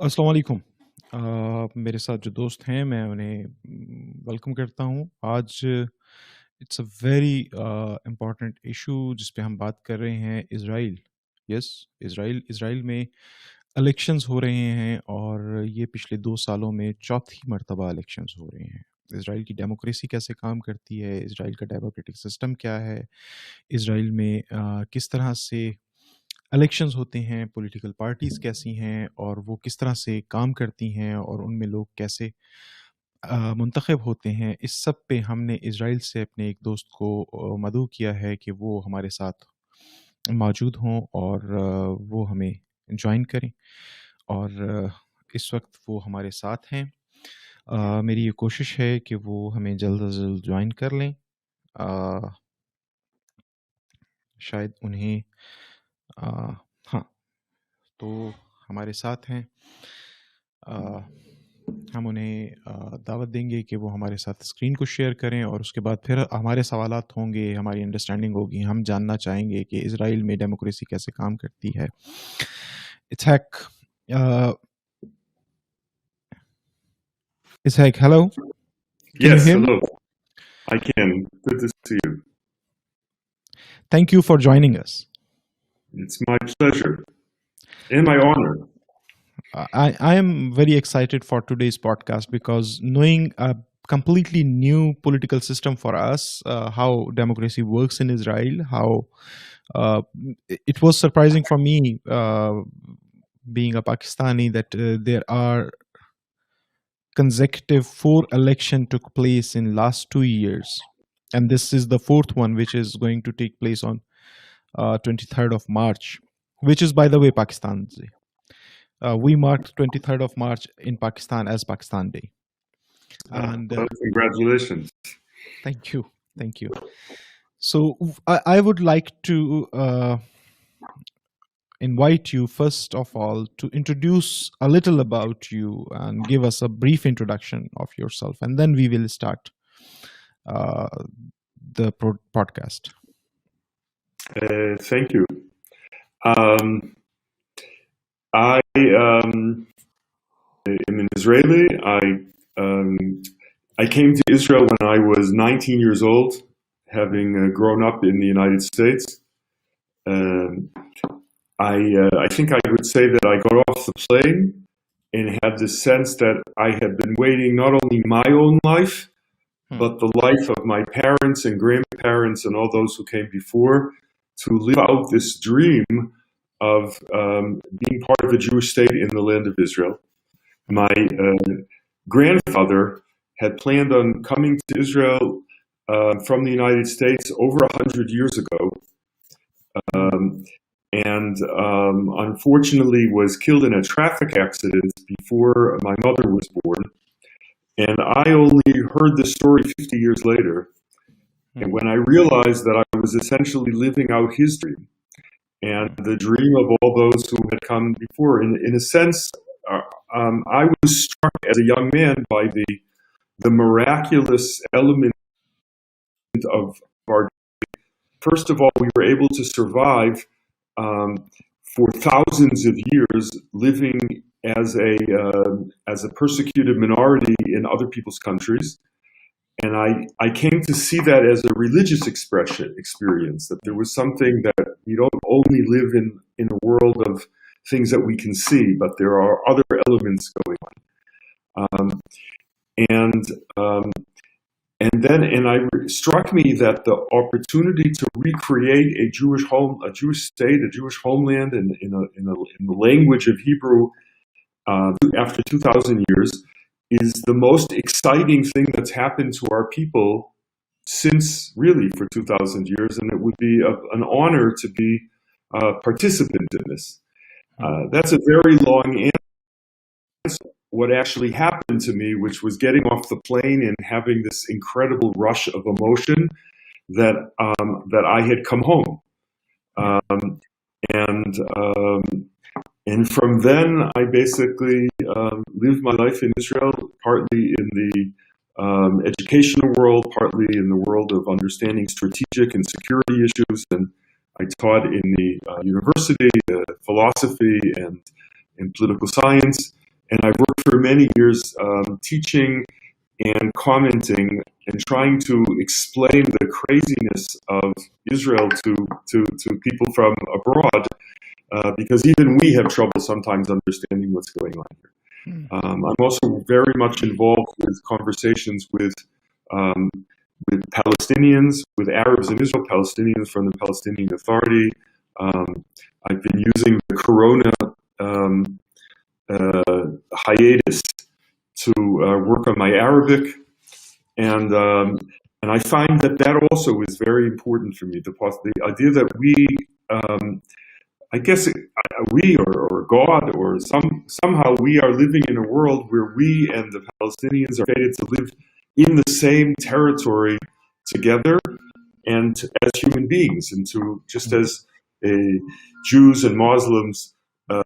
अस्सलाम वालेकुम। मेरे साथ जो दोस्त हैं मैं उन्हें वेलकम करता हूँ। आज it's a very important issue जिस पे हम बात कर रहे हैं इज़राइल। यस, इज़राइल में इलेक्शंस हो रहे हैं और ये पिछले 2 सालों में चौथी मर्तबा इलेक्शंस हो रहे हैं। इज़राइल की डेमोक्रेसी कैसे काम करती है? इज़राइल का डेमोक्रेटिक सिस्टम क्या है? इज़राइल में किस तरह से इलेक्शंस होते हैं, पॉलिटिकल पार्टीज़ कैसी हैं और वो किस तरह से काम करती हैं और उनमें लोग कैसे मुंतखब होते हैं, इस सब पे हमने इज़राइल से अपने एक दोस्त को मदऊ किया है कि वो हमारे साथ मौजूद हों और वो हमें जॉइन करें और इस वक्त वो हमारे साथ हैं। मेरी ये कोशिश है कि वो हमें जल्द अज़ जल्द जॉइन कर लें। शायद उन्हें हाँ, तो हमारे साथ हैं। हम उन्हें दावत देंगे कि वो हमारे साथ स्क्रीन को शेयर करें और उसके बाद फिर हमारे सवालात होंगे, हमारी अंडरस्टैंडिंग होगी। हम जानना चाहेंगे कि इज़राइल में डेमोक्रेसी कैसे काम करती है। इत्सहाक, Ishaq, hello. Can you Yes, hear me? hello. I can. Good to see you. Thank you for joining us. It's my pleasure and my honor. I am very excited for today's podcast because knowing a completely new political system for us, how democracy works in Israel, how it was surprising for me being a Pakistani that there are consecutive 4 election took place in last 2 years, and this is the fourth one which is going to take place on 23rd of March, which is, by the way, Pakistan's Day. We marked 23rd of March in Pakistan as Pakistan Day. And Well, congratulations. thank you. Thank you. So I would like to invite you, first of all, to introduce a little about you and give us a brief introduction of yourself. And then we will start the podcast. Thank you. I am an Israeli. I came to Israel when I was 19 years old, having grown up in the United States. I think I would say that I got off the plane and had the sense that I had been waiting not only my own life, but the life of my parents and grandparents and all those who came before, to live out this dream of being part of a Jewish state in the land of Israel. My grandfather had planned on coming to Israel from the United States over 100 years ago, and unfortunately was killed in a traffic accident before my mother was born. And I only heard the story 50 years later. And when I realized that I was essentially living out his dream and the dream of all those who had come before, in a sense, I was struck as a young man by the miraculous element of our dream. First of all, we were able to survive for thousands of years living as a persecuted minority in other people's countries. And I came to see that as a religious experience, that there was something that we don't only live in a world of things that we can see, but there are other elements going on. It struck me that the opportunity to recreate a Jewish home, a Jewish state, a Jewish homeland in the language of Hebrew after 2,000 years is the most exciting thing that's happened to our people since really for 2,000 years, and it would be an honor to be a participant in this. That's a very long answer. What actually happened to me, which was getting off the plane and having this incredible rush of emotion that I had come home, and from then I basically lived my life in Israel, partly in the educational world, partly in the world of understanding strategic and security issues, and I taught in the university, philosophy and political science. And I've worked for many years teaching and commenting and trying to explain the craziness of Israel to people from abroad, because even we have trouble sometimes understanding what's going on here. I'm also very much involved with conversations with Palestinians, with Arabs in Israel, Palestinians from the Palestinian Authority. I've been using the Corona hiatus to work on my Arabic, and I find that also is very important for me. The idea that we, I guess we or God or somehow we are living in a world where we and the Palestinians are fated to live in the same territory together and as human beings, and to just as Jews and Muslims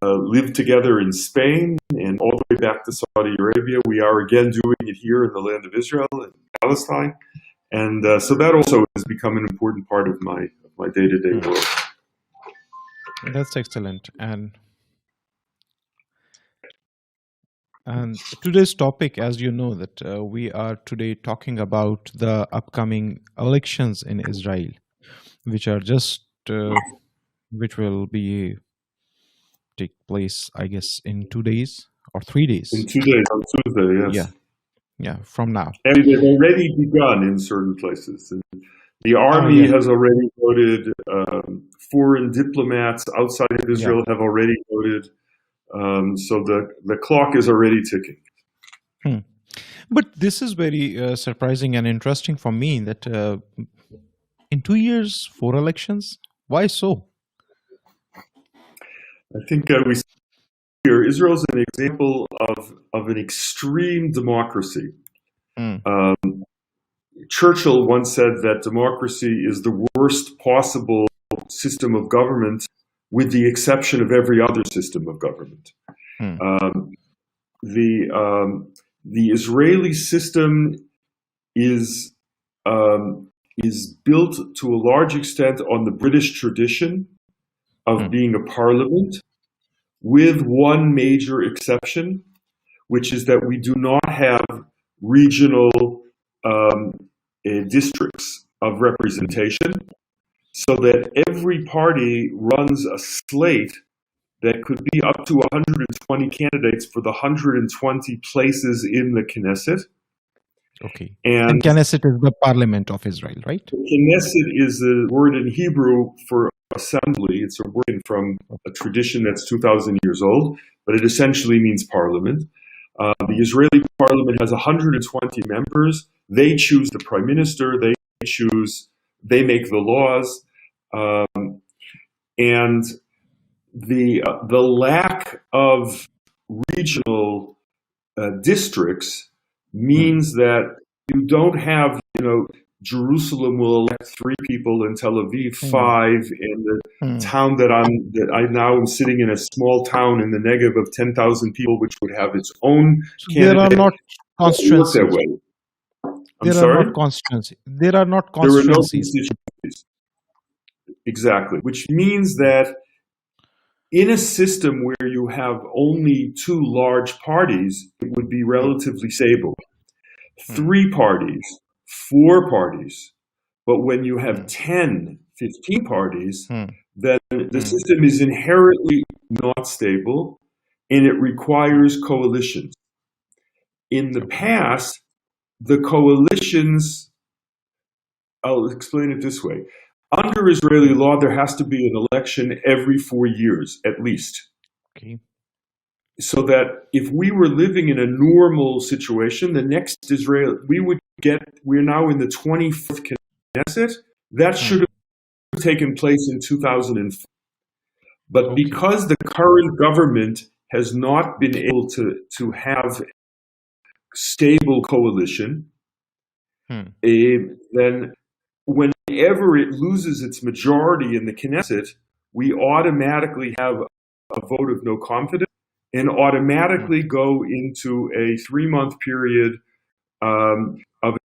lived together in Spain and all the way back to Saudi Arabia, we are again doing it here in the land of Israel and Palestine, and so that also has become an important part of my day-to-day work. That's excellent. And today's topic, as you know, that we are today talking about the upcoming elections in Israel, which are which will take place, I guess, in 2 days or 3 days. In 2 days, on Tuesday, yes. Yeah, from now. And they've already begun in certain places. The army has already voted. Foreign diplomats outside of Israel have already voted. So the clock is already ticking. But this is very surprising and interesting for me that in 2 years, 4 elections. Why so? I think we see here Israel is an example of an extreme democracy. Churchill once said that democracy is the worst possible system of government, with the exception of every other system of government. The Israeli system is built to a large extent on the British tradition of being a parliament, with one major exception, which is that we do not have regional districts of representation, so that every party runs a slate that could be up to 120 candidates for the 120 places in the Knesset. Okay. And Knesset is the parliament of Israel, right? Knesset is the word in Hebrew for assembly. It's a word from a tradition that's 2,000 years old, but it essentially means parliament. The Israeli parliament has 120 members. They choose the prime minister. They make the laws. And the lack of regional districts means that you don't have, Jerusalem will elect 3 people and Tel Aviv 5, and the town that I now am sitting in, a small town in the Negev of 10,000 people, which would have its own candidate. There are not constituencies. That way. There are not constituencies. There are no constituencies. Exactly, which means that in a system where you have only 2 large parties, it would be relatively stable. 3 parties, 4 parties. But when you have 10, 15 parties, then the system is inherently not stable, and it requires coalitions. In the past, the coalitions, I'll explain it this way. Under Israeli law, there has to be an election every 4 years, at least. Okay. So that if we were living in a normal situation, the next Israel, we're now in the 24th Knesset. That should have taken place in 2004. But because the current government has not been able to have stable coalition, then whenever it loses its majority in the Knesset, we automatically have a vote of no confidence and automatically go into a 3-month period of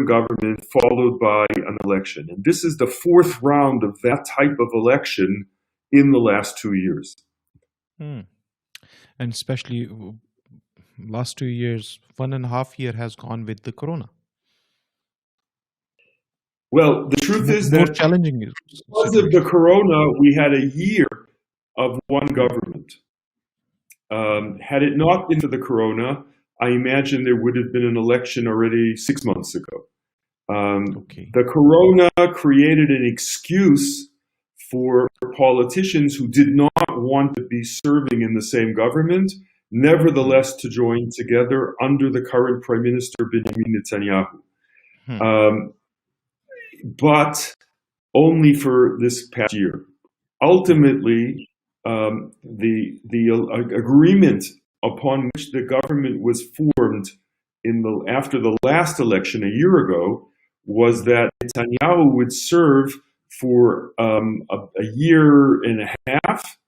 government followed by an election. And this is the 4th round of that type of election in the last 2 years. And especially last 2 years, 1.5 year has gone with the corona. Well, the truth is More that challenging because of the situation. corona, we had a year of one Hmm. government. Had it not been for the corona, I imagine there would have been an election already 6 months ago. Okay. The corona created an excuse for politicians who did not want to be serving in the same government, nevertheless to join together under the current Prime Minister Benjamin Netanyahu. Hmm. But only for this past year. Ultimately, the agreement upon which the government was formed after the last election a year ago was that Netanyahu would serve for a year and a half,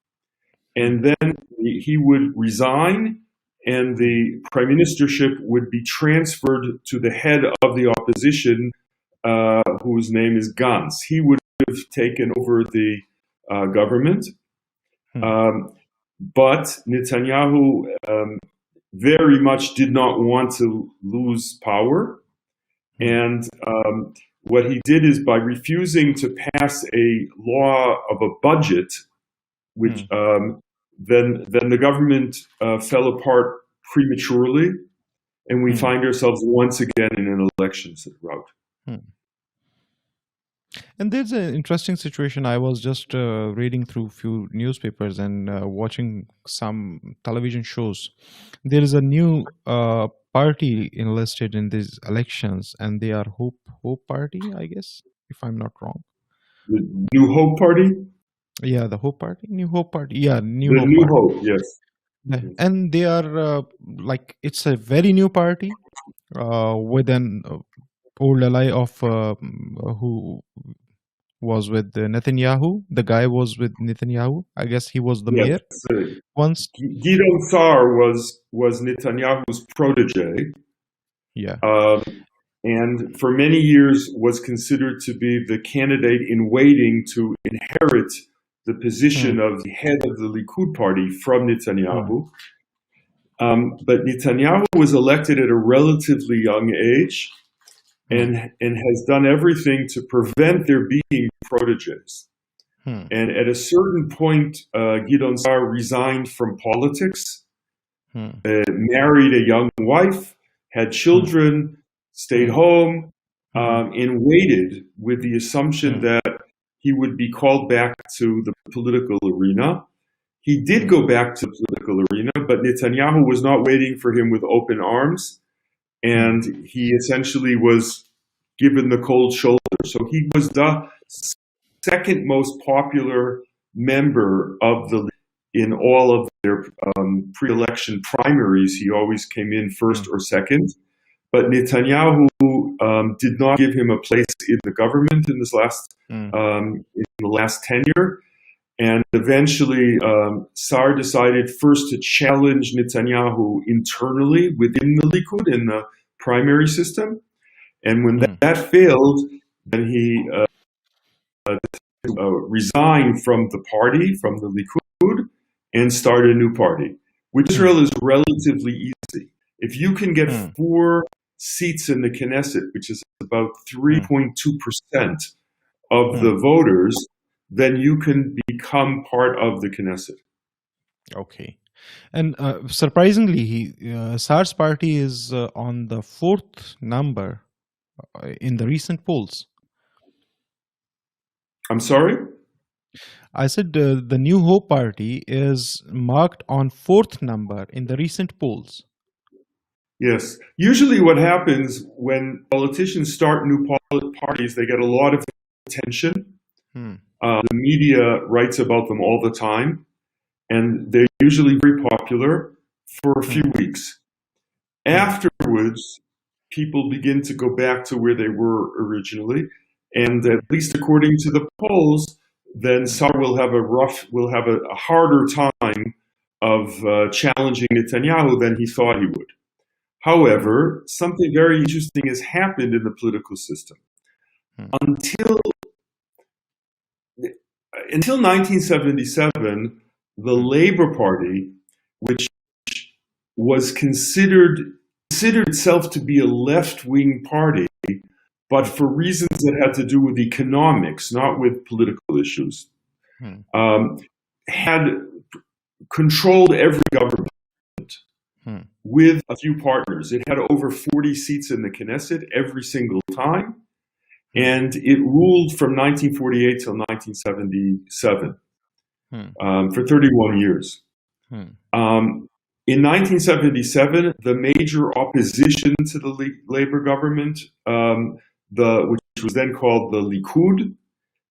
and then he would resign, and the prime ministership would be transferred to the head of the opposition, whose name is Gantz. He would have taken over the government. But Netanyahu very much did not want to lose power. And what he did is, by refusing to pass a law of a budget, which then the government fell apart prematurely, and we find ourselves once again in an elections route. And there's an interesting situation. I was just reading through few newspapers and watching some television shows. There is a new party enlisted in these elections, and they are Hope Party, I guess, if I'm not wrong. The New Hope Party? Yeah, the Hope Party, New Hope Party. Yeah, New The Hope New Party. Hope, yes. Yeah. And they are like, it's a very new party with an old ally of who was with Netanyahu. The guy was with Netanyahu. I guess he was the mayor once. Gideon Sa'ar was Netanyahu's protege. Yeah. And for many years was considered to be the candidate in waiting to inherit the position of the head of the Likud party from Netanyahu. But Netanyahu was elected at a relatively young age, and has done everything to prevent there being proteges. And at a certain point, Gideon Sa'ar resigned from politics, married a young wife, had children, stayed home, and waited with the assumption that he would be called back to the political arena. He did go back to the political arena, but Netanyahu was not waiting for him with open arms, and he essentially was given the cold shoulder. So he was the second most popular member of in all of their pre-election primaries. He always came in first or second. But Netanyahu did not give him a place in the government in the last tenure. And eventually, Sa'ar decided first to challenge Netanyahu internally within the Likud in the primary system. And when that failed, then he resigned from the party, from the Likud, and started a new party. With Israel is relatively easy. If you can get 4 seats in the Knesset, which is about 3.2% of the voters, then you can become part of the Knesset. Okay. And surprisingly, Sa'ar's party is on the 4th number in the recent polls. I'm sorry? I said the New Hope Party is marked on 4th number in the recent polls. Yes. Usually what happens when politicians start new parties, they get a lot of attention. The media writes about them all the time, and they're usually very popular for a few weeks. Afterwards, people begin to go back to where they were originally, and at least according to the polls, then Sa'ar will have a harder time of challenging Netanyahu than he thought he would. However, something very interesting has happened in the political system. Until 1977, the Labour Party, which was considered itself to be a left-wing party, but for reasons that had to do with economics, not with political issues, had controlled every government with a few partners. It had over 40 seats in the Knesset every single time, and it ruled from 1948 till 1977 for 31 years. In 1977, the major opposition to the Labour government, which was then called the Likud,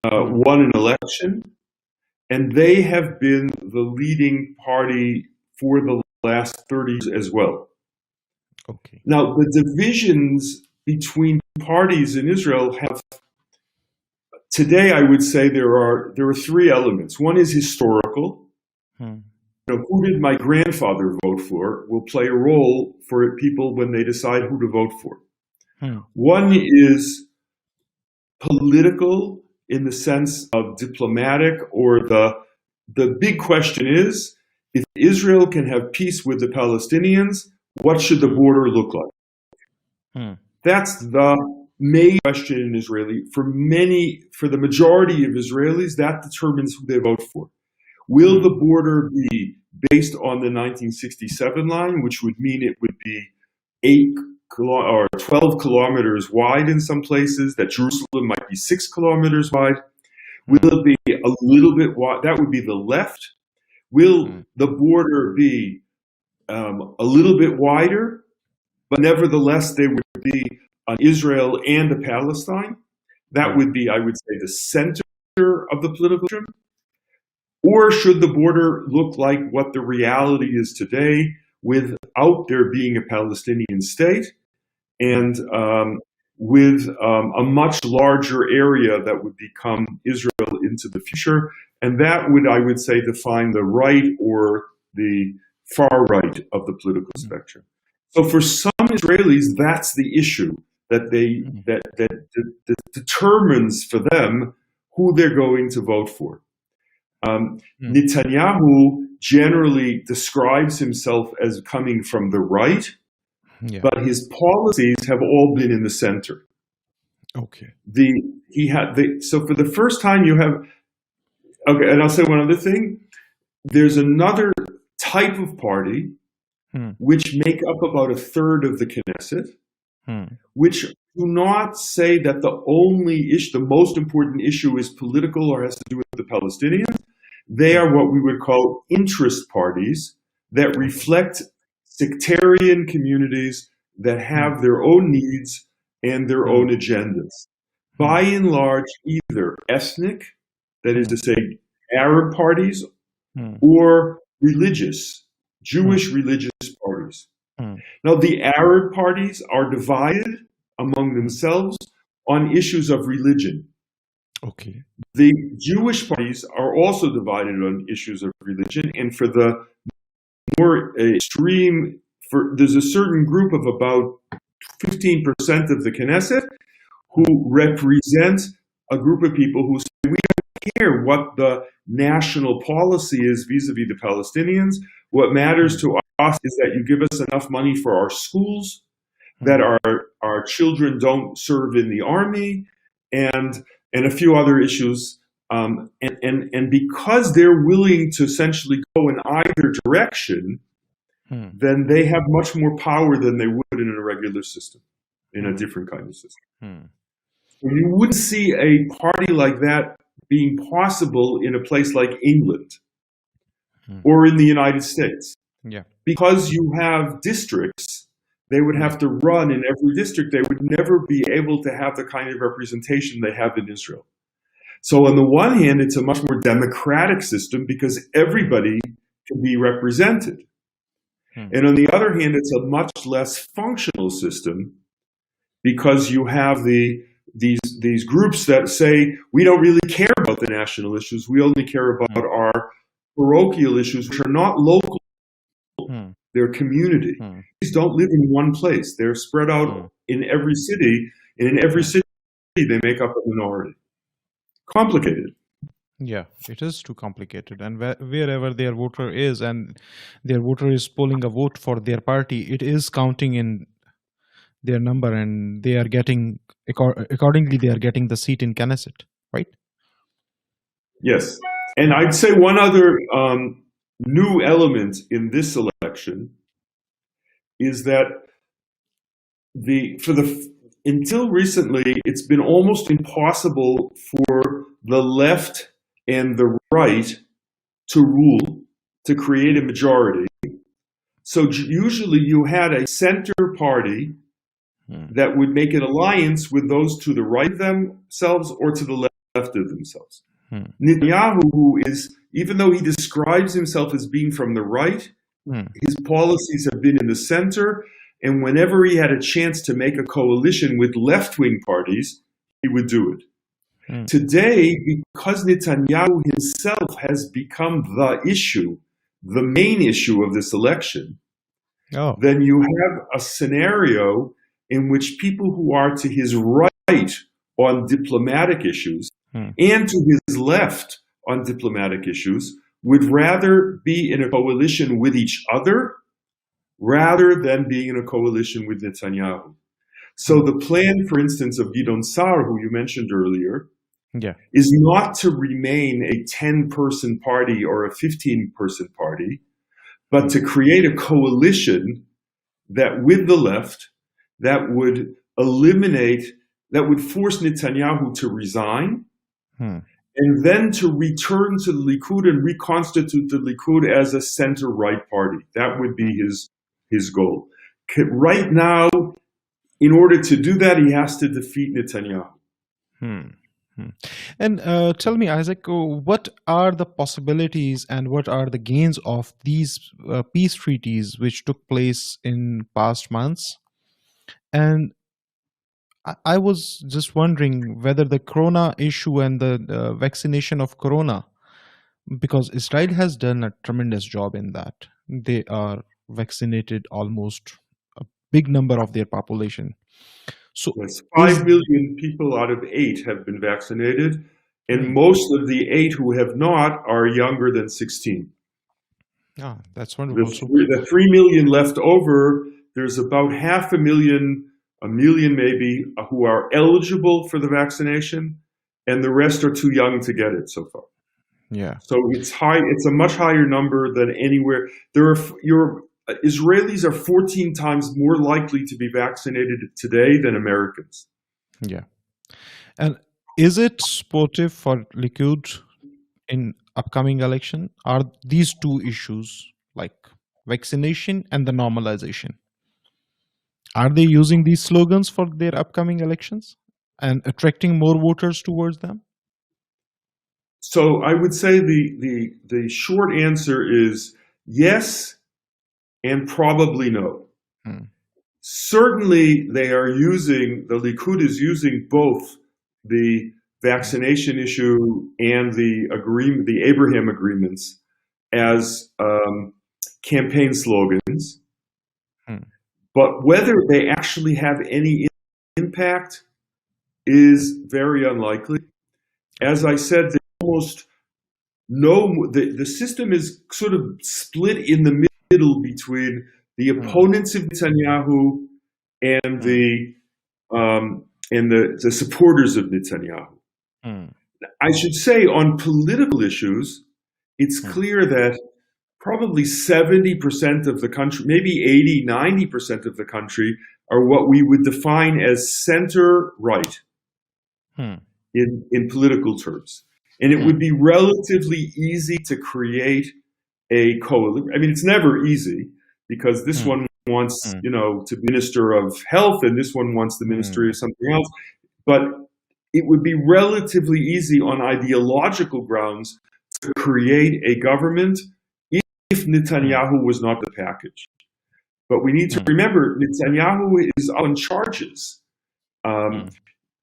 won an election, and they have been the leading party for the last 30 years as well. Okay. Now, the divisions between parties in Israel have, today I would say there are three elements. One is historical. Who did my grandfather vote for will play a role for people when they decide who to vote for. One is political in the sense of diplomatic, or the big question is, if Israel can have peace with the Palestinians, what should the border look like? That's the main question in Israeli. For the majority of Israelis, that determines who they vote for. Will the border be based on the 1967 line, which would mean it would be 12 kilometers wide in some places, that Jerusalem might be 6 kilometers wide? Will it be a little bit wide? That would be the left. Will the border be a little bit wider, but nevertheless there would be an Israel and a Palestine? That would be, I would say, the center of the political spectrum. Or should the border look like what the reality is today, without there being a Palestinian state, and with a much larger area that would become Israel into the future? And that would, I would say, define the right or the far right of the political spectrum. So for some Israelis, that's the issue that determines for them who they're going to vote for. Netanyahu generally describes himself as coming from the right, but his policies have all been in the center. Okay. So for the first time you have, okay, and I'll say one other thing. There's another type of party which make up about a third of the Knesset, which do not say that the most important issue is political or has to do with the Palestinians. They are what we would call interest parties that reflect sectarian communities that have their own needs and their own agendas. By and large, either ethnic, that is to say, Arab parties, or religious, Jewish religious parties. Now, the Arab parties are divided among themselves on issues of religion. Okay. The Jewish parties are also divided on issues of religion, and for the more extreme, there's a certain group of about 15% of the Knesset who represent a group of people who say, we don't care what the national policy is vis-a-vis the Palestinians. What matters to us is that you give us enough money for our schools, that our children don't serve in the army, and a few other issues. And because they're willing to essentially go in either direction, then they have much more power than they would in a regular system, in a different kind of system. You wouldn't see a party like that being possible in a place like England or in the United States. Because you have districts, they would have to run in every district. They would never be able to have the kind of representation they have in Israel. So on the one hand, it's a much more democratic system because everybody can be represented. And on the other hand, it's a much less functional system because you have these groups that say, we don't really care about the national issues. We only care about our parochial issues, which are not local. They're community. These don't live in one place. They're spread out in every city, and in every city they make up a minority. Complicated. Yeah, it is too complicated. And wherever their voter is, and their voter is polling a vote for their party, it is counting in their number, and they are getting accordingly. They are getting the seat in Knesset, right? Yes. And I'd say one other new element in this election is that until recently, it's been almost impossible for the left and the right to rule, to create a majority. So usually you had a center party that would make an alliance with those to the right of themselves or to the left of themselves. Netanyahu, who is, even though he describes himself as being from the right, his policies have been in the center, and whenever he had a chance to make a coalition with left-wing parties, he would do it. Today, because Netanyahu himself has become the issue, the main issue of this election, then you have a scenario in which people who are to his right on diplomatic issues and to his left on diplomatic issues would rather be in a coalition with each other rather than being in a coalition with Netanyahu. So the plan, for instance, of Gideon Sa'ar, who you mentioned earlier, is not to remain a 10-person party or a 15-person party, but to create a coalition that with the left that would eliminate, that would force Netanyahu to resign, and then to return to the Likud and reconstitute the Likud as a center-right party. That would be his goal. Right now, in order to do that, he has to defeat Netanyahu. And tell me, Isaac, what are the possibilities and what are the gains of these peace treaties which took place in past months? And I was just wondering whether the corona issue and the vaccination of corona, because Israel has done a tremendous job in that. They are vaccinated almost a big number of their population. So yes, 5 million people out of 8 have been vaccinated, and most of the 8 who have not are younger than 16. Ah, that's wonderful. The 3 million left over, there's about 500,000, a million maybe, who are eligible for the vaccination, and the rest are too young to get it so far. Yeah. So it's high. It's a much higher number than anywhere. Israelis are 14 times more likely to be vaccinated today than Americans. Yeah. And is it supportive for Likud in upcoming election? Are these two issues, like vaccination and the normalization, are they using these slogans for their upcoming elections and attracting more voters towards them? So I would say the short answer is yes, and probably no. Certainly they are using, the Likud is using both the vaccination issue and the agreement, the Abraham agreements, as campaign slogans. But whether they actually have any impact is very unlikely. As I said, almost the system is sort of split in the middle between the opponents of Netanyahu and the supporters of Netanyahu. I should say on political issues, it's clear that probably 70% of the country, maybe 80, 90% of the country are what we would define as center-right in political terms. And it would be relatively easy to create a coalition. I mean, it's never easy because this one wants, to minister of health, and this one wants the ministry of something else. But it would be relatively easy on ideological grounds to create a government if Netanyahu was not the package. But we need to remember Netanyahu is on charges.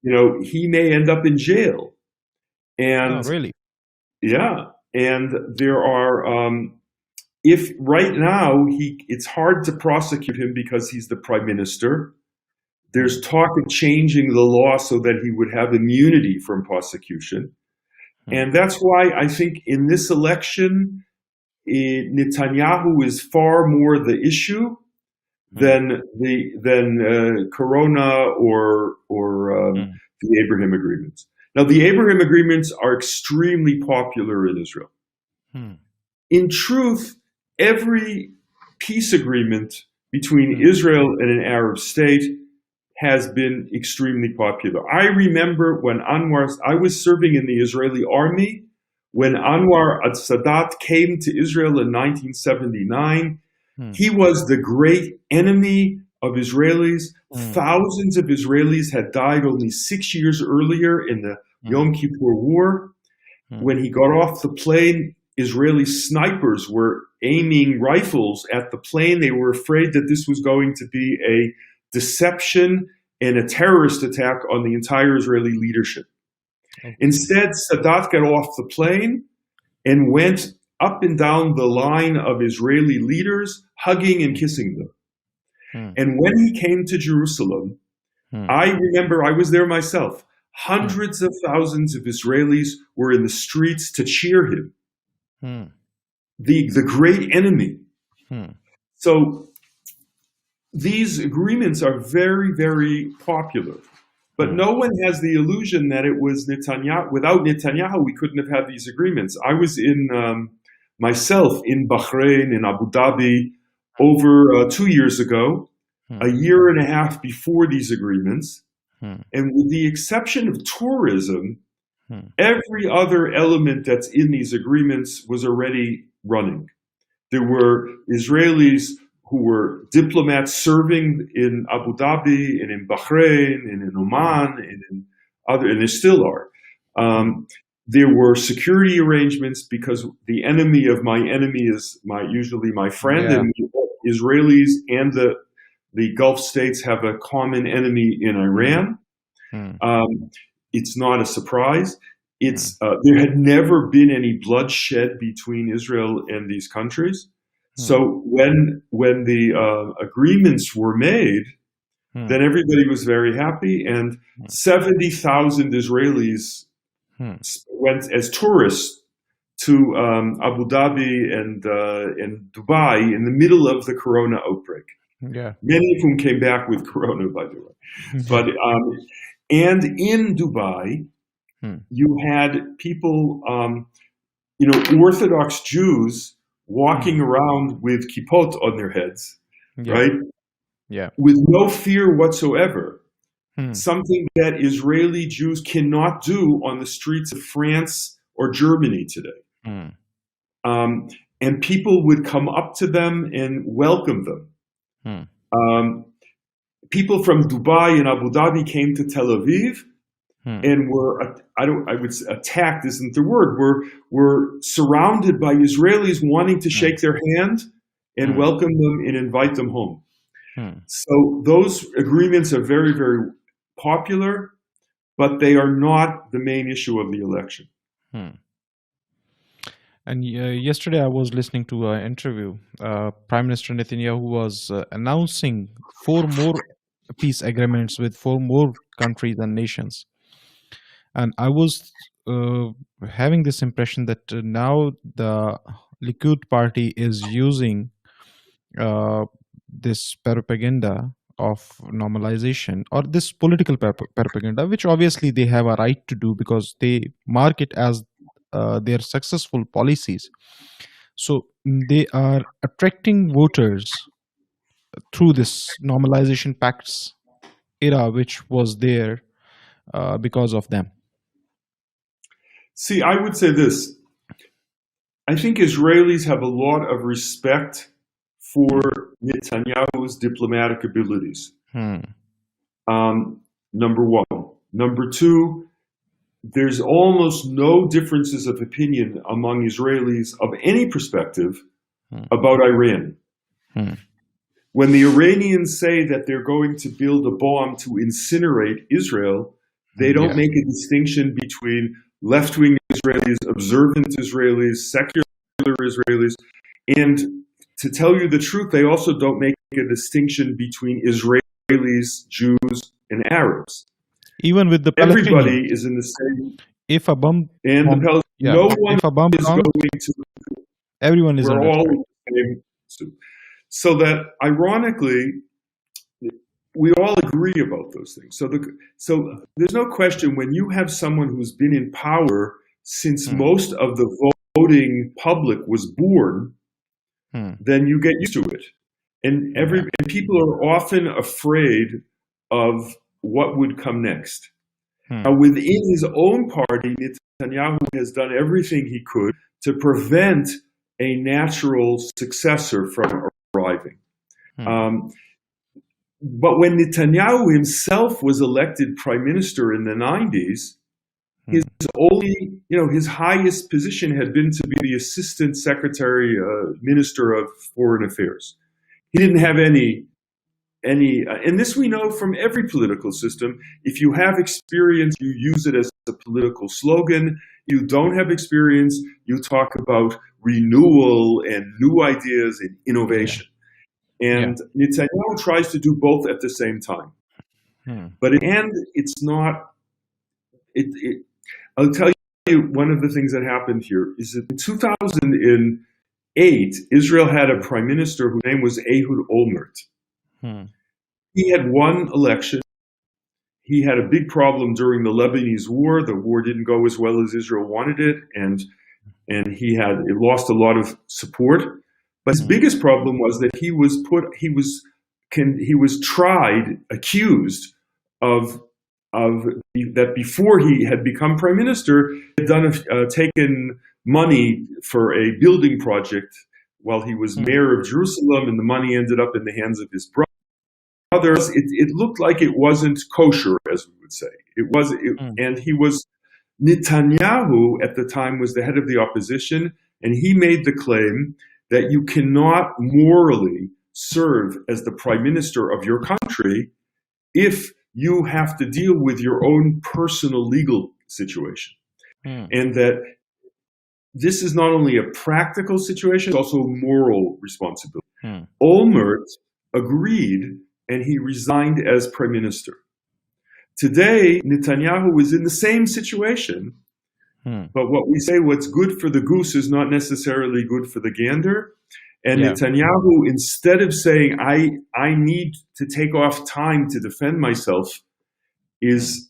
He may end up in jail. And really? Yeah. And there are, if right now it's hard to prosecute him because he's the prime minister. There's talk of changing the law so that he would have immunity from prosecution. And that's why I think in this election, Netanyahu is far more the issue than Corona or the Abraham agreements. Now, the Abraham agreements are extremely popular in Israel. In truth, every peace agreement between Israel and an Arab state has been extremely popular. I remember when I was serving in the Israeli army, when Anwar al-Sadat came to Israel in 1979, he was the great enemy of Israelis. Thousands of Israelis had died only 6 years earlier in the Yom Kippur War. When he got off the plane, Israeli snipers were aiming rifles at the plane. They were afraid that this was going to be a deception and a terrorist attack on the entire Israeli leadership. Instead, Sadat got off the plane and went up and down the line of Israeli leaders, hugging and kissing them. And when he came to Jerusalem, I remember I was there myself. Hundreds of thousands of Israelis were in the streets to cheer him. The great enemy. So these agreements are very, very popular. But no one has the illusion that it was Netanyahu. Without Netanyahu, we couldn't have had these agreements. I was myself in Bahrain, in Abu Dhabi, over 2 years ago, a year and a half before these agreements. And with the exception of tourism, every other element that's in these agreements was already running. There were Israelis who were diplomats serving in Abu Dhabi and in Bahrain and in Oman and there still are. There were security arrangements because the enemy of my enemy is usually my friend, and Israelis and the Gulf states have a common enemy in Iran. It's not a surprise. There had never been any bloodshed between Israel and these countries. So when the agreements were made, then everybody was very happy, and 70,000 Israelis went as tourists to Abu Dhabi and Dubai in the middle of the Corona outbreak. Many of whom came back with Corona, by the way. But and in Dubai, you had people, Orthodox Jews walking around with kippot on their heads, right? With no fear whatsoever. Something that Israeli Jews cannot do on the streets of France or Germany today. And people would come up to them and welcome them. People from Dubai and Abu Dhabi came to Tel Aviv and attacked isn't the word, were surrounded by Israelis wanting to shake their hand and welcome them and invite them home. So those agreements are very, very popular, but they are not the main issue of the election. And yesterday I was listening to an interview. Prime Minister Netanyahu was announcing 4 more peace agreements with 4 more countries and nations. And I was having this impression that now the Likud party is using this propaganda of normalization, or this political propaganda, which obviously they have a right to do because they mark it as their successful policies. So they are attracting voters through this normalization pacts era, which was there because of them. See, I would say this. I think Israelis have a lot of respect for Netanyahu's diplomatic abilities. Number one. Number two, there's almost no differences of opinion among Israelis of any perspective about Iran. When the Iranians say that they're going to build a bomb to incinerate Israel, they don't make a distinction between left-wing Israelis, observant Israelis, secular Israelis, and to tell you the truth, they also don't make a distinction between Israelis, Jews, and Arabs. Even with the everybody is in the same. If a bomb And the bomb, Palestinians, yeah, no one if a bomb is comes, going to, everyone is we're under all threat. in the same suit. So that ironically, we all agree about those things. So there's no question when you have someone who's been in power since Hmm. most of the voting public was born, Hmm. then you get used to it. And Yeah. and people are often afraid of what would come next. Hmm. Now, within his own party, Netanyahu has done everything he could to prevent a natural successor from arriving. Hmm. But when Netanyahu himself was elected prime minister in the 90s, his only, his highest position had been to be the assistant secretary, minister of foreign affairs. He didn't have any, and this we know from every political system. If you have experience, you use it as a political slogan. You don't have experience, you talk about renewal and new ideas and innovation. And Netanyahu tries to do both at the same time. But in the end, it's not, I'll tell you one of the things that happened here is that in 2008, Israel had a prime minister whose name was Ehud Olmert. He had won election. He had a big problem during the Lebanese war. The war didn't go as well as Israel wanted it, and he lost a lot of support. But his biggest problem was that he was accused of that before he had become prime minister, he had taken money for a building project while he was mayor of Jerusalem, and the money ended up in the hands of his brothers. It looked like it wasn't kosher, as we would say. And he was Netanyahu at the time was the head of the opposition, and he made the claim that you cannot morally serve as the prime minister of your country if you have to deal with your own personal legal situation. And that this is not only a practical situation, it's also a moral responsibility. Olmert agreed, and he resigned as prime minister. Today, Netanyahu is in the same situation, but what we say, what's good for the goose is not necessarily good for the gander. And Netanyahu, instead of saying, I need to take off time to defend myself, is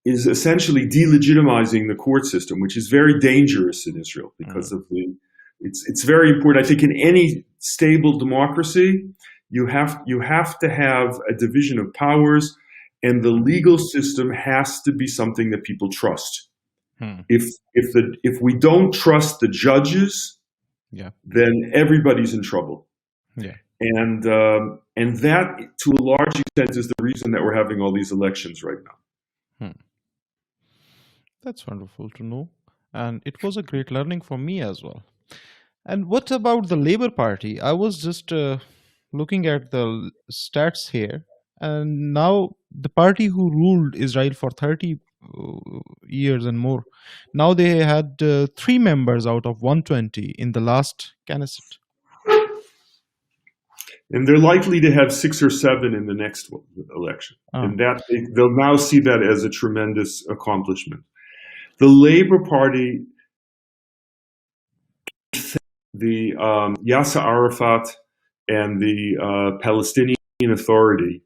essentially delegitimizing the court system, which is very dangerous in Israel because of it's very important. I think in any stable democracy, you have to have a division of powers, and the legal system has to be something that people trust. If we don't trust the judges, then everybody's in trouble. And that, to a large extent, is the reason that we're having all these elections right now. That's wonderful to know. And it was a great learning for me as well. And what about the Labour Party? I was just looking at the stats here. And now the party who ruled Israel for 30 years and more, now they had 3 members out of 120 in the last Knesset. And they're likely to have 6 or 7 in the next election. And that they'll now see that as a tremendous accomplishment. The Labour Party, the Yasser Arafat and the Palestinian Authority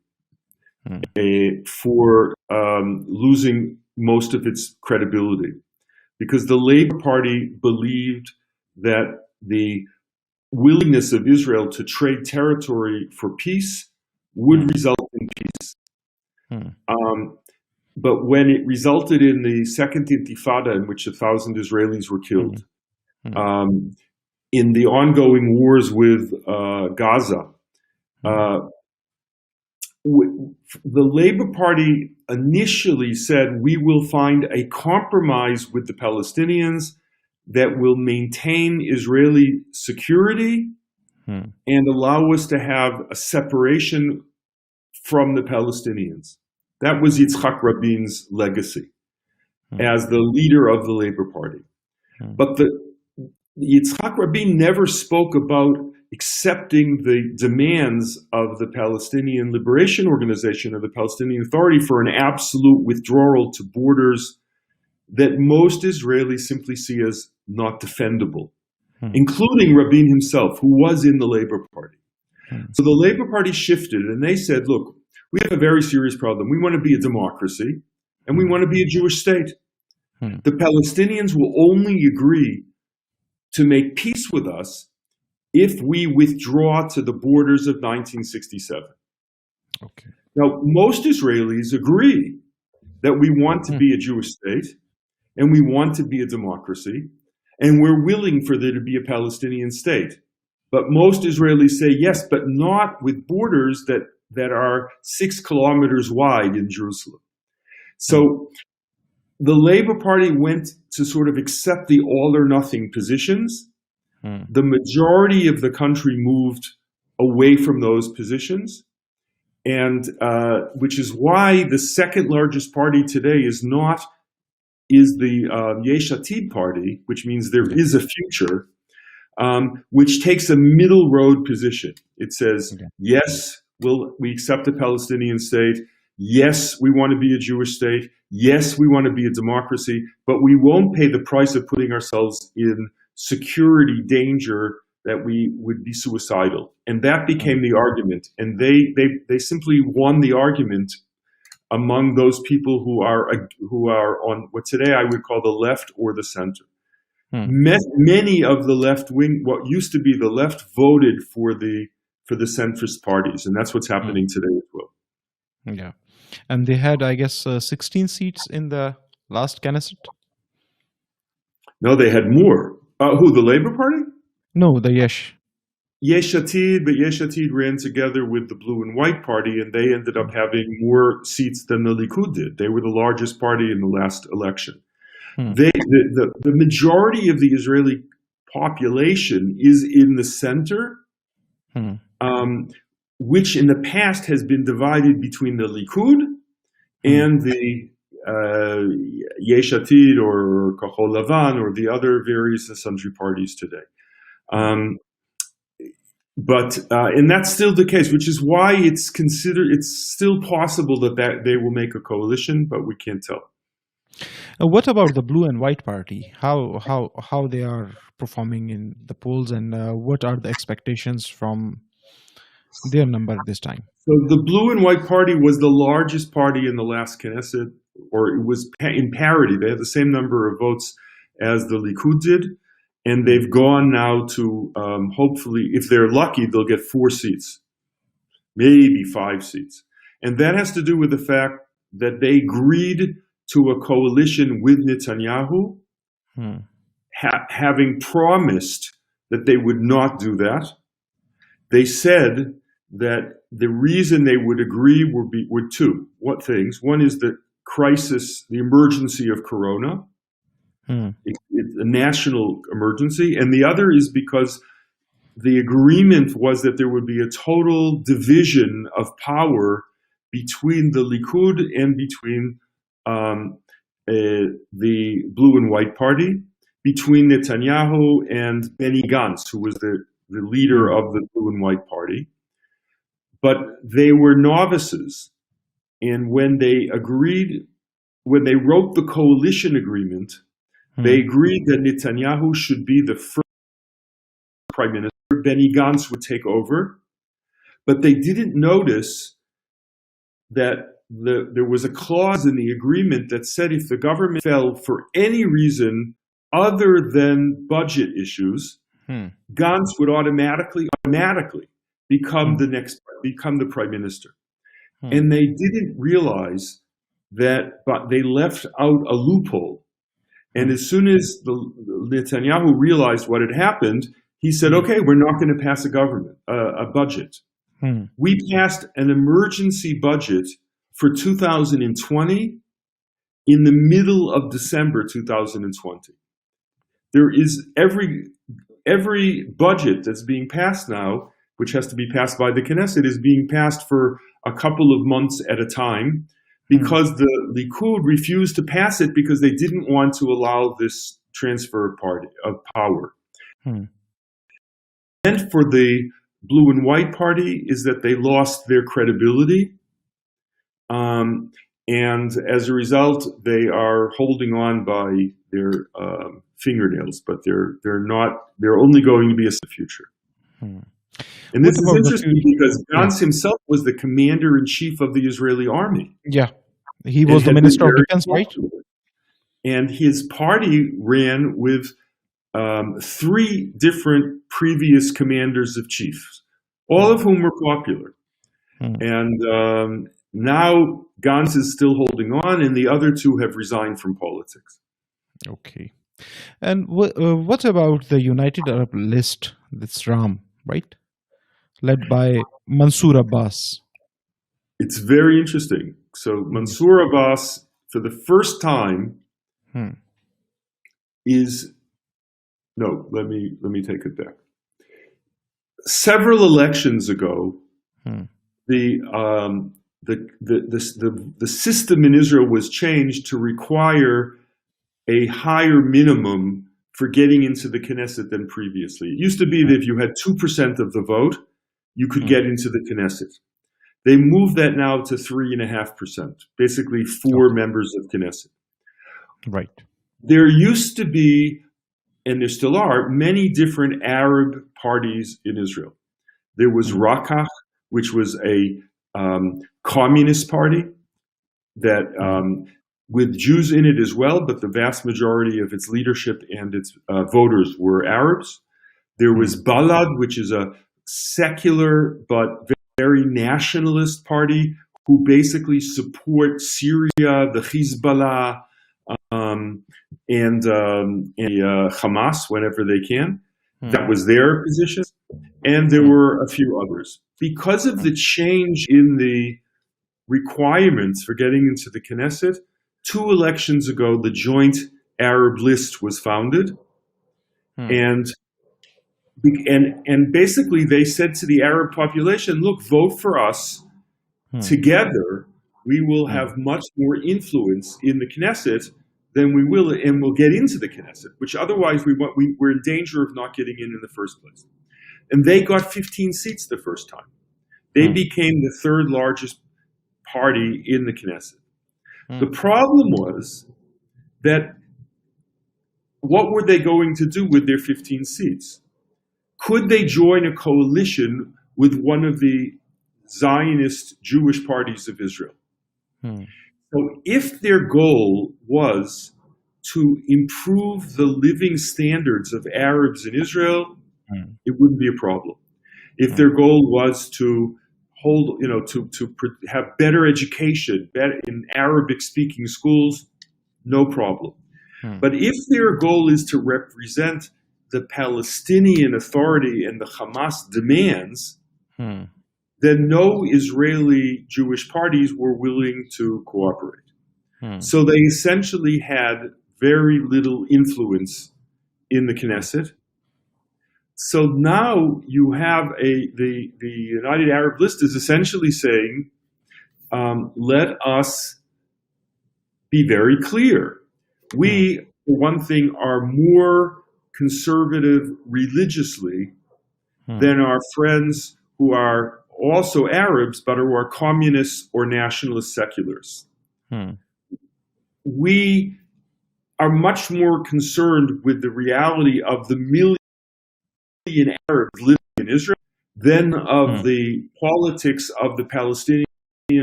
for losing most of its credibility, because the Labour Party believed that the willingness of Israel to trade territory for peace would result in peace. But when it resulted in the second Intifada, in which 1,000 Israelis were killed, in the ongoing wars with Gaza, the Labour Party initially said, we will find a compromise with the Palestinians that will maintain Israeli security and allow us to have a separation from the Palestinians. That was Yitzhak Rabin's legacy as the leader of the Labour Party. But Yitzhak Rabin never spoke about accepting the demands of the Palestinian Liberation Organization or the Palestinian Authority for an absolute withdrawal to borders that most Israelis simply see as not defendable, Hmm. including Rabin himself, who was in the Labor Party. Hmm. So the Labor Party shifted and they said, look, we have a very serious problem. We want to be a democracy and we want to be a Jewish state. Hmm. The Palestinians will only agree to make peace with us if we withdraw to the borders of 1967. Okay. Now, most Israelis agree that we want to be a Jewish state and we want to be a democracy and we're willing for there to be a Palestinian state. But most Israelis say yes, but not with borders that are 6 kilometers wide in Jerusalem. So the Labor Party went to sort of accept the all or nothing positions. The majority of the country moved away from those positions, and which is why the second largest party today is the Yesh Atid party, which means there is a future, which takes a middle road position. It says, yes, we accept a Palestinian state. Yes, we want to be a Jewish state. Yes, we want to be a democracy, but we won't pay the price of putting ourselves in security danger that we would be suicidal. And that became the argument. And they simply won the argument among those people who are on what today I would call the left or the center. Many of the left wing, what used to be the left, voted for the centrist parties, and that's what's happening today as well. Yeah, and they had, I guess, 16 seats in the last Knesset. No, they had more. Who, the Labor Party? No, the Yesh. Yesh Atid, but Yesh Atid ran together with the Blue and White Party, and they ended up having more seats than the Likud did. They were the largest party in the last election. The majority of the Israeli population is in the center, which in the past has been divided between the Likud and the Yesh Atid or Kahol Lavan or the other various and sundry parties today. And that's still the case, which is why it's still possible that they will make a coalition, but we can't tell. What about the Blue and White Party? How they are performing in the polls, and what are the expectations from their number this time? So the Blue and White Party was the largest party in the last Knesset, or it was in parity. They had the same number of votes as the Likud did, and they've gone now to hopefully, if they're lucky, they'll get 4 seats, maybe 5 seats, and that has to do with the fact that they agreed to a coalition with Netanyahu, having promised that they would not do that. They said that the reason they would agree were 2 things. One is the crisis, the emergency of Corona. It's a national emergency. And the other is because the agreement was that there would be a total division of power between the Likud and between the Blue and White Party, between Netanyahu and Benny Gantz, who was the leader of the Blue and White Party. But they were novices. And when they wrote the coalition agreement, they agreed that Netanyahu should be the first prime minister. Benny Gantz would take over. But they didn't notice that there was a clause in the agreement that said if the government fell for any reason other than budget issues, Gantz would automatically become the prime minister. And they didn't realize that, but they left out a loophole. And as soon as Netanyahu realized what had happened, he said, okay, we're not going to pass a budget. We passed an emergency budget for 2020 in the middle of December 2020. There is every budget that's being passed now, which has to be passed by the Knesset, is being passed for a couple of months at a time because the Likud refused to pass it because they didn't want to allow this transfer of power. And for the Blue and White Party is that they lost their credibility. And as a result, they are holding on by their fingernails, but they're only going to be a future. Hmm. And What this is about the interesting future? because Yeah, Gantz himself was the commander-in-chief of the Israeli army yeah. He and was the had been Minister of very Defense, right? popular. And his party ran with three different previous commanders of chiefs, all Hmm. of whom were popular. Hmm. And now Gantz is still holding on, and the other two have resigned from politics. Okay. And what about the United Arab List, that's RAM, right? Led by Mansour Abbas. It's very interesting. So Hmm. Mansour Abbas, for the first time, Hmm. is no. Let me take it back. Several elections ago, Hmm. the um, the system in Israel was changed to require a higher minimum for getting into the Knesset than previously. It used to be that if you had 2% of the vote, you could Hmm. get into the Knesset. They moved that now to 3.5%, basically four Okay. members of Knesset. Right. There used to be, and there still are, many different Arab parties in Israel. There was Hmm. Rakach, which was a communist party that Hmm. with Jews in it as well, but the vast majority of its leadership and its voters were Arabs. There Hmm. was Balad, which is a secular but very nationalist party who basically support Syria, the Hezbollah, and Hamas whenever they can. Hmm. That was their position. And there Hmm. were a few others. Because of Hmm. the change in the requirements for getting into the Knesset, 2 elections ago, the Joint Arab List was founded. Hmm. And and basically they said to the Arab population, look, vote for us. Hmm. Together, we will Hmm. have much more influence in the Knesset than we will, and we'll get into the Knesset, which otherwise we're in danger of not getting in the first place. And they got 15 seats the first time. They Hmm. became the third largest party in the Knesset. The Hmm. problem was that what were they going to do with their 15 seats? Could they join a coalition with one of the Zionist Jewish parties of Israel? Hmm. So if their goal was to improve the living standards of Arabs in Israel, Hmm. it wouldn't be a problem. If Hmm. their goal was to hold, to have better education in Arabic-speaking schools, no problem. Hmm. But if their goal is to represent the Palestinian Authority and the Hamas demands, Hmm. then no Israeli Jewish parties were willing to cooperate. Hmm. So they essentially had very little influence in the Knesset. So now you have the United Arab List is essentially saying, let us be very clear. Hmm. We, for one thing, are more conservative religiously Hmm. than our friends who are also Arabs but who are communists or nationalist seculars. Hmm. We are much more concerned with the reality of the million Arabs living in Israel than of Hmm. the politics of the Palestinian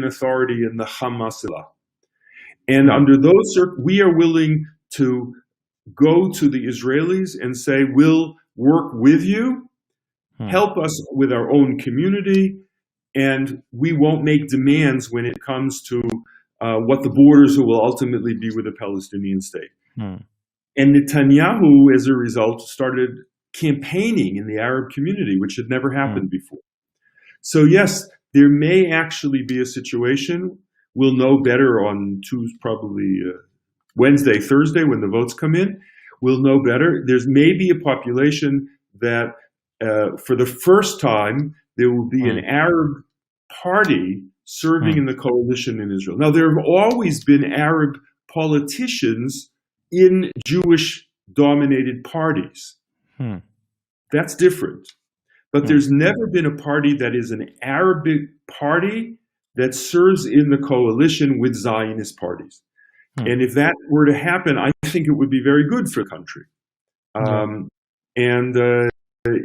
Authority and the Hamas. And Hmm. under those we are willing to go to the Israelis and say, we'll work with you, Hmm. help us with our own community, and we won't make demands when it comes to what the borders will ultimately be with a Palestinian state. Hmm. And Netanyahu, as a result, started campaigning in the Arab community, which had never Hmm. happened before. So yes, there may actually be a situation. We'll know better on probably Wednesday, Thursday, when the votes come in. We'll know better. There's maybe a population that, for the first time, there will be an Hmm. Arab party serving Hmm. in the coalition in Israel. Now, there have always been Arab politicians in Jewish-dominated parties. Hmm. That's different. But Hmm. there's never been a party that is an Arabic party that serves in the coalition with Zionist parties. And if that were to happen, I think it would be very good for the country. Yeah.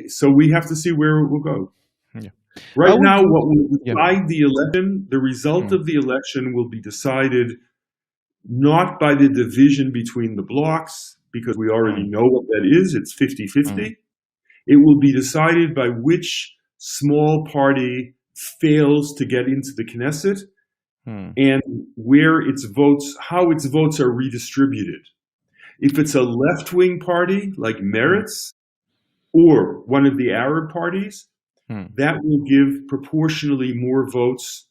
So we have to see where it will go. Yeah. Right How would now, you? what will Yeah. decide the election, the result of the election will be decided not by the division between the blocs, because we already know what that is. It's 50-50. It will be decided by which small party fails to get into the Knesset and where its votes, how its votes are redistributed. If it's a left-wing party like Meretz or one of the Arab parties, that will give proportionally more votes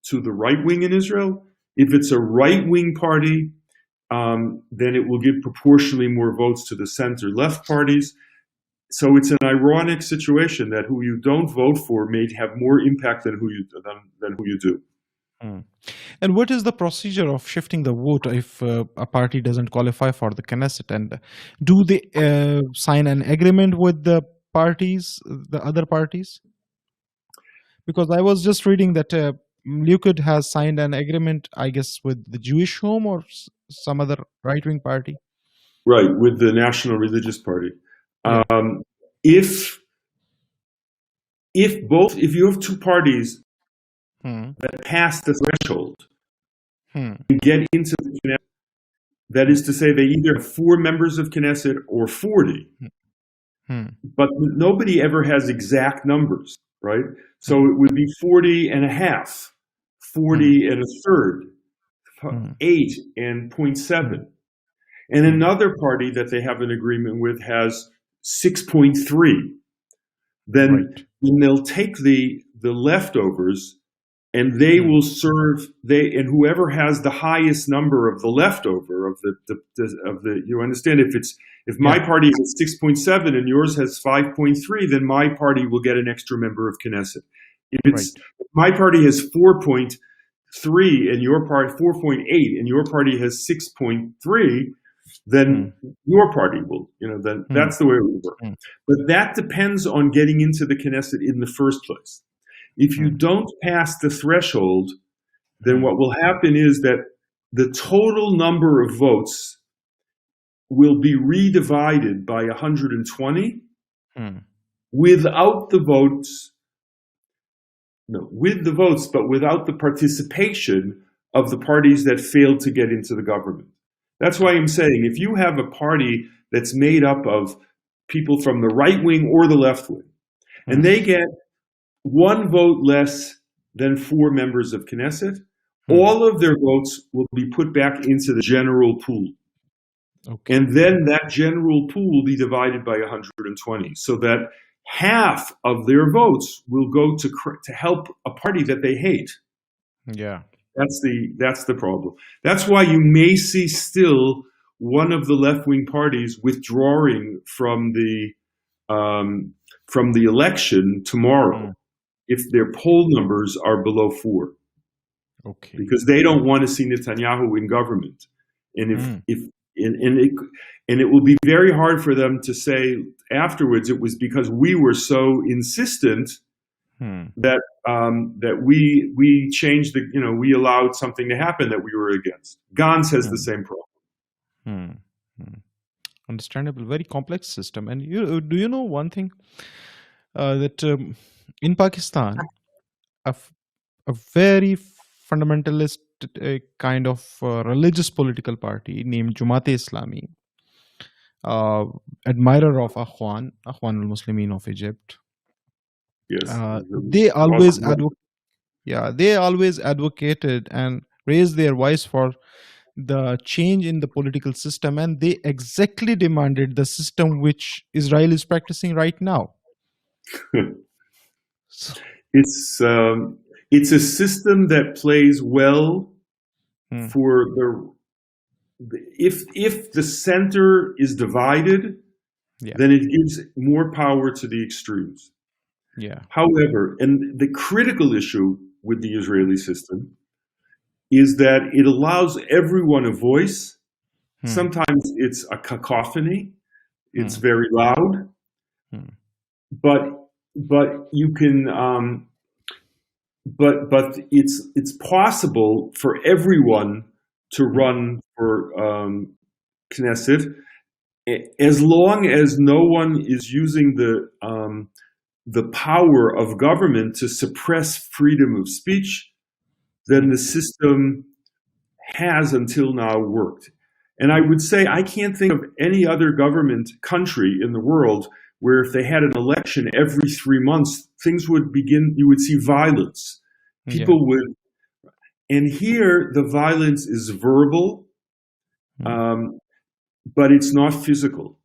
to the right wing in Israel. If it's a right-wing party, then it will give proportionally more votes to the center-left parties. So it's an ironic situation that who you don't vote for may have more impact than who you do. And what is the procedure of shifting the vote if a party doesn't qualify for the Knesset? And do they sign an agreement with the parties, the other parties? Because I was just reading that Likud has signed an agreement, I guess, with the Jewish Home or some other right-wing party. Right, with the National Religious Party. Yeah. If you have two parties that pass the threshold and get into the Knesset, that is to say, they either have 4 members of Knesset or 40, but nobody ever has exact numbers, right? So it would be 40 and a half, 40 and a third, 8 and 0.7. And another party that they have an agreement with has 6.3. Then they'll take the leftovers and they will serve and whoever has the highest number of the leftover of the you understand, if my party has 6.7 and yours has 5.3, then my party will get an extra member of Knesset. If my party has 4.3 and your party 4.8 and your party has 6.3, then your party will, then that's the way it will work. But that depends on getting into the Knesset in the first place. If you don't pass the threshold, then what will happen is that the total number of votes will be redivided by 120 without the votes, with the votes, but without the participation of the parties that failed to get into the government. That's why I'm saying if you have a party that's made up of people from the right wing or the left wing, and they get 1 vote less than 4 members of Knesset, all of their votes will be put back into the general pool. And then that general pool will be divided by 120, so that half of their votes will go to help a party that they hate. Yeah. That's the problem. That's why you may see still one of the left-wing parties withdrawing from the election tomorrow if their poll numbers are below 4. Because they don't want to see Netanyahu in government, and it will be very hard for them to say afterwards it was because we were so insistent that we changed we allowed something to happen that we were against. Gantz has the same problem. Understandable, very complex system. And do you know one thing that in Pakistan, a very fundamentalist kind of religious political party named Jamaat-e-Islami, admirer of Akhwan al-Muslimin of Egypt. Yes, they always advocated and raised their voice for the change in the political system, and they exactly demanded the system which Israel is practicing right now. It's a system that plays well for if the center is divided, then it gives more power to the extremes. However, and the critical issue with the Israeli system is that it allows everyone a voice. Sometimes it's a cacophony. It's very loud. But you can but it's possible for everyone to run for Knesset, as long as no one is using the power of government to suppress freedom of speech. Then the system has until now worked. And I would say I can't think of any other government country in the world where if they had an election every 3 months, things would begin, you would see violence. Yeah. People would, and here the violence is verbal, but it's not physical.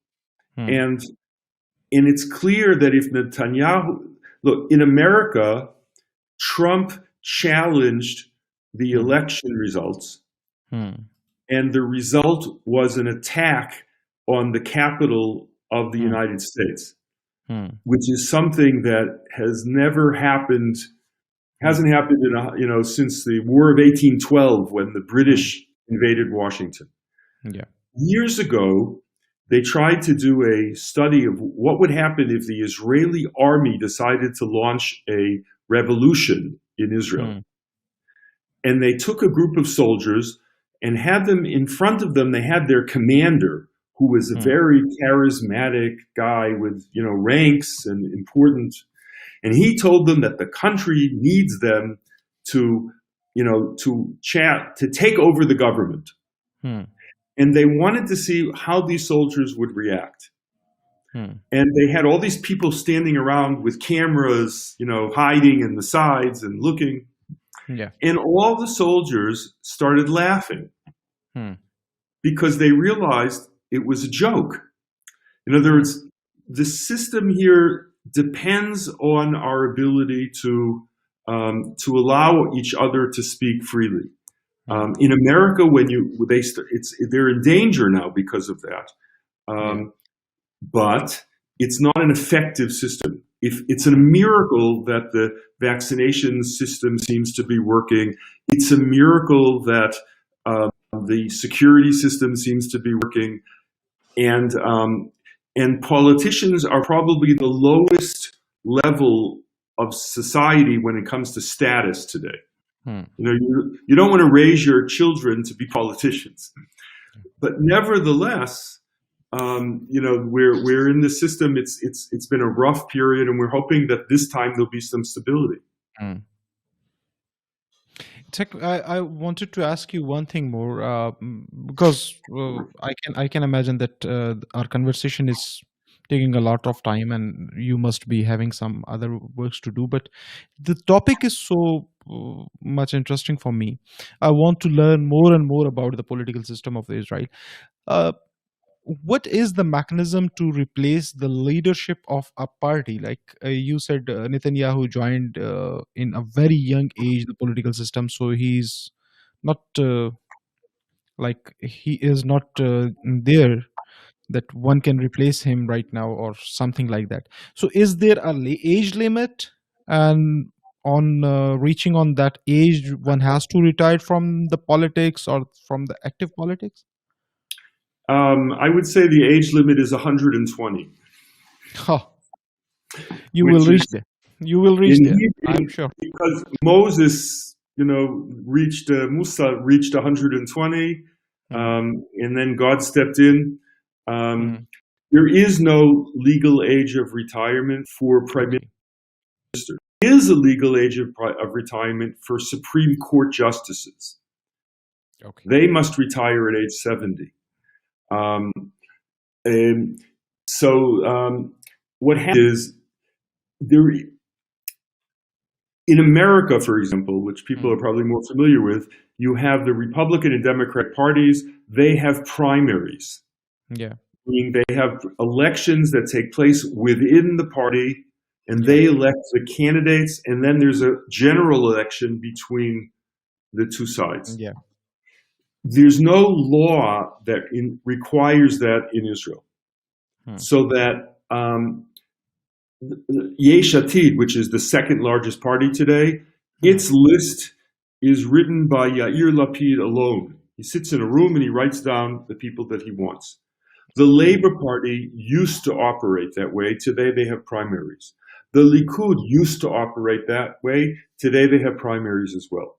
And it's clear that if Netanyahu, look, in America, Trump challenged the election results, and the result was an attack on the Capitol of the United States, which is something that has never happened, hasn't happened in since the War of 1812 when the British invaded Washington. Yeah. Years ago, they tried to do a study of what would happen if the Israeli army decided to launch a revolution in Israel. And they took a group of soldiers and had them in front of them. They had their commander, who was a very charismatic guy with, ranks and important. And he told them that the country needs them to take over the government. And they wanted to see how these soldiers would react. And they had all these people standing around with cameras, hiding in the sides and looking. Yeah. And all the soldiers started laughing because they realized it was a joke. In other words, the system here depends on our ability to allow each other to speak freely. In America, they're in danger now because of that. But it's not an effective system. It's a miracle that the vaccination system seems to be working. It's a miracle that the security system seems to be working. And politicians are probably the lowest level of society when it comes to status today. You don't want to raise your children to be politicians, but nevertheless, we're in the system. It's been a rough period, and we're hoping that this time there'll be some stability. I wanted to ask you one thing more, because I can imagine that our conversation is taking a lot of time, and you must be having some other works to do. But the topic is so much interesting for me. I want to learn more and more about the political system of Israel. What is the mechanism to replace the leadership of a party? Like you said, Netanyahu joined in a very young age the political system, so he's not he is not there that one can replace him right now or something like that. So is there a age limit, and on reaching on that age one has to retire from the politics or from the active politics? I would say the age limit is 120. Oh, you will reach there. You will reach there, I'm sure. Because Moses, Musa reached 120, and then God stepped in. There is no legal age of retirement for prime minister. There is a legal age of retirement for Supreme Court justices. Okay. They must retire at age 70. What happens is in America, for example, which people are probably more familiar with, you have the Republican and Democratic parties. They have primaries. Yeah. Meaning they have elections that take place within the party, and they elect the candidates, and then there's a general election between the two sides. Yeah. There's no law that requires that in Israel. So that Yesh Atid, which is the second largest party today, its list is written by Yair Lapid alone. He sits in a room and he writes down the people that he wants. The Labour Party used to operate that way. Today they have primaries. The Likud used to operate that way. Today they have primaries as well.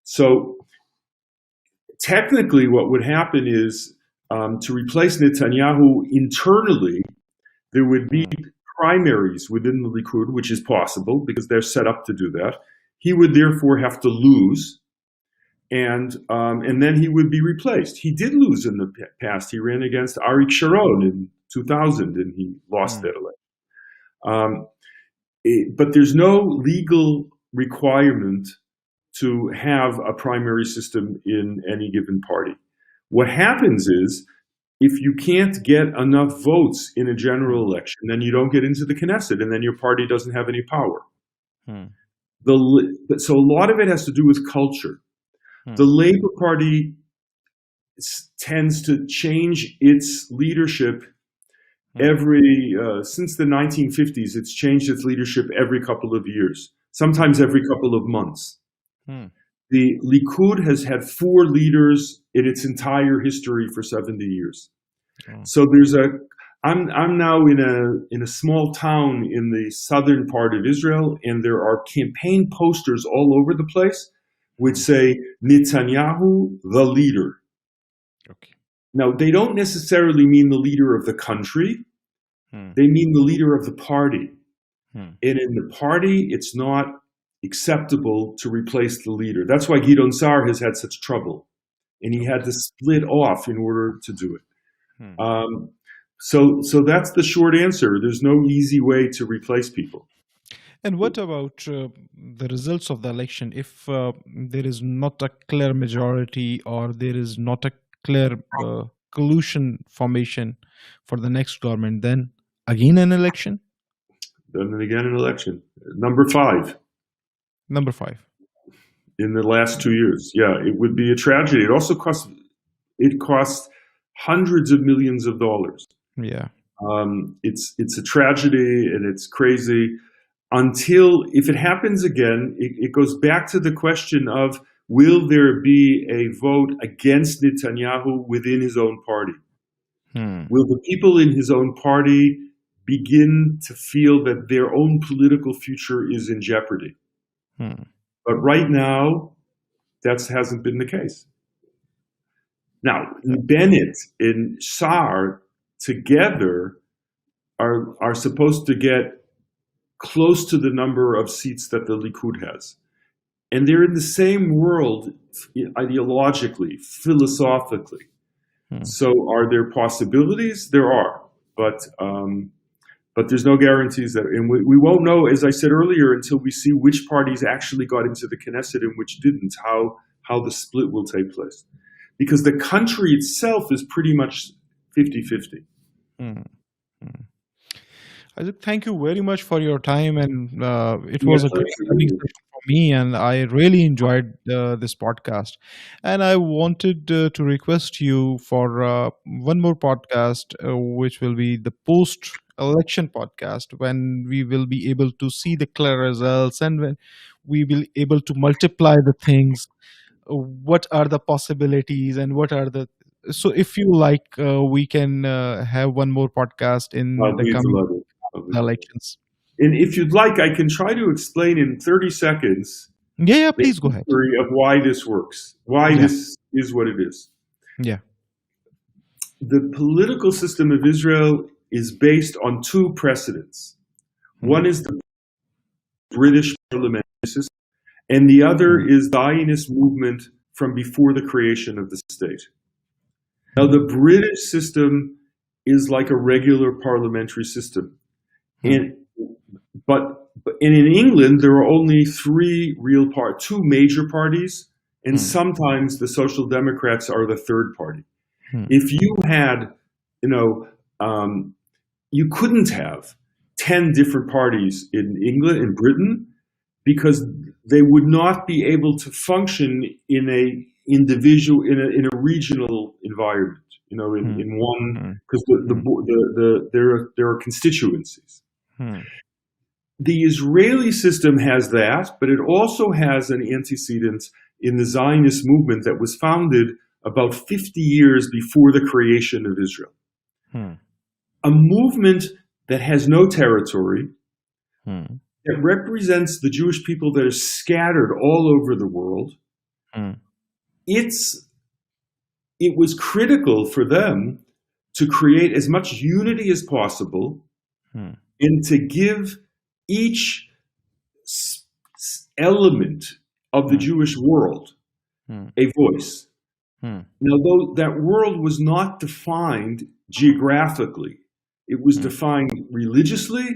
So technically what would happen is to replace Netanyahu internally, there would be primaries within the Likud, which is possible because they're set up to do that. He would therefore have to lose, and then he would be replaced. He did lose in the past. He ran against Arik Sharon in 2000, and he lost that election. But there's no legal requirement to have a primary system in any given party. What happens is, if you can't get enough votes in a general election, then you don't get into the Knesset, and then your party doesn't have any power. So a lot of it has to do with culture. The Labour Party tends to change its leadership since the 1950s. It's changed its leadership every couple of years, sometimes every couple of months. The Likud has had 4 leaders in its entire history for 70 years. So I'm now in a small town in the southern part of Israel, and there are campaign posters all over the place which say Netanyahu, the leader. Now, they don't necessarily mean the leader of the country. They mean the leader of the party. And in the party, it's not acceptable to replace the leader. That's why Gideon Sa'ar has had such trouble, and he had to split off in order to do it. So that's the short answer. There's no easy way to replace people. And what about the results of the election? If there is not a clear majority, or there is not a clear coalition formation for the next government, then again an election? Then again an election. Number 5. Number 5. In the last 2 years. Yeah, it would be a tragedy. It also cost hundreds of millions of dollars. Yeah. It's a tragedy, and it's crazy. Until, if it happens again, it goes back to the question of, will there be a vote against Netanyahu within his own party? Will the people in his own party begin to feel that their own political future is in jeopardy? But right now, that hasn't been the case. Now, Bennett and Sa'ar together are supposed to get close to the number of seats that the Likud has. And they're in the same world ideologically, philosophically. So are there possibilities? There are, but there's no guarantees that, and we won't know, as I said earlier, until we see which parties actually got into the Knesset and which didn't, how the split will take place. Because the country itself is pretty much 50-50. Isaac, thank you very much for your time, and it was a great learning session for me, and I really enjoyed this podcast. And I wanted to request you for one more podcast, which will be the post-election podcast, when we will be able to see the clear results, and when we will be able to multiply the things. What are the possibilities, and what are the... So if you like, we can have one more podcast in the coming elections. And if you'd like, I can try to explain in 30 seconds. Yeah, please go ahead. Of why this works, why this is what it is. Yeah. The political system of Israel is based on 2 precedents. One is the British parliamentary system, and the other is the Zionist movement from before the creation of the state. Now, the British system is like a regular parliamentary system. But in England, there are only 2 major parties, and sometimes the Social Democrats are the 3rd party. If you had, you couldn't have 10 different parties in England and Britain, because they would not be able to function in a regional environment. In one, because there are constituencies. The Israeli system has that, but it also has an antecedent in the Zionist movement that was founded about 50 years before the creation of Israel. A movement that has no territory, Hmm. that represents the Jewish people that are scattered all over the world. Hmm. It was critical for them to create as much unity as possible Hmm. and to give each element of the Hmm. Jewish world Hmm. a voice. Hmm. Now, though that world was not defined geographically, it was Hmm. defined religiously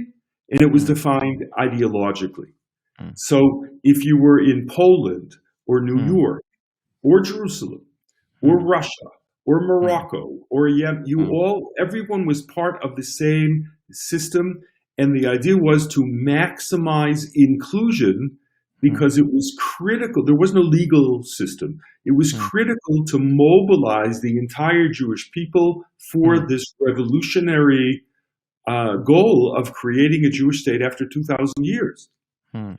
and it was Hmm. defined ideologically. Hmm. So if you were in Poland or New Hmm. York or Jerusalem or Hmm. Russia or Hmm. Morocco or Yemen, Hmm. everyone was part of the same system. And the idea was to maximize inclusion Hmm. because it was critical. There was no legal system. It was Hmm. critical to mobilize the entire Jewish people Hmm. for this revolutionary goal of creating a Jewish state after 2,000 years. Hmm.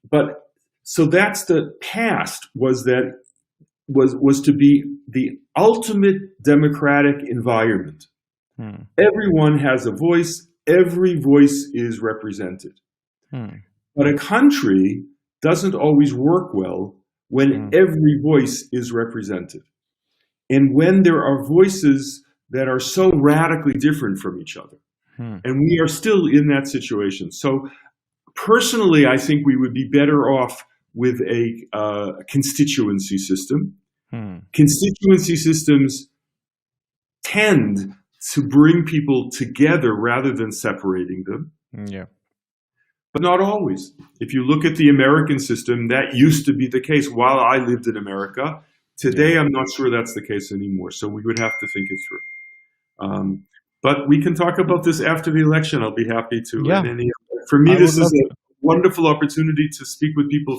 But so that's the past was to be the ultimate democratic environment. Hmm. Everyone has a voice. Every voice is represented. Hmm. But a country doesn't always work well when Hmm. every voice is represented. And when there are voices that are so radically different from each other. Hmm. And we are still in that situation. So personally, I think we would be better off with a constituency system. Hmm. Constituency systems tend to bring people together rather than separating them. Yeah. But not always. If you look at the American system, that used to be the case while I lived in America. Today, Yeah. I'm not sure that's the case anymore. So we would have to think it through. But we can talk about this after the election. I'll be happy to. Yeah. For me, I would this is love a to. wonderful opportunity to speak with people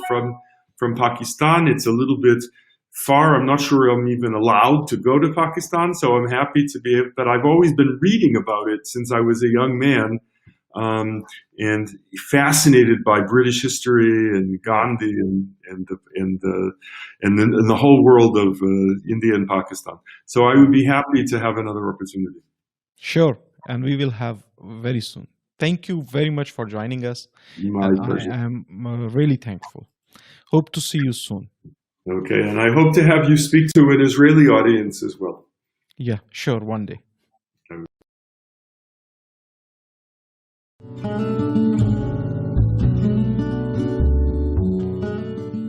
from Pakistan. It's a little bit far. I'm not sure I'm even allowed to go to Pakistan. So I'm happy to be able, but I've always been reading about it since I was a young man. And fascinated by British history and Yeah. Gandhi and the whole world of India and Pakistan. So I would Hmm. be happy to have another opportunity. Sure. And we will have very soon. Thank you very much for joining us. My And I pleasure. am really thankful. Hope to see you soon. Okay, and I hope to have you speak to an Israeli audience as well. Yeah, sure. One day.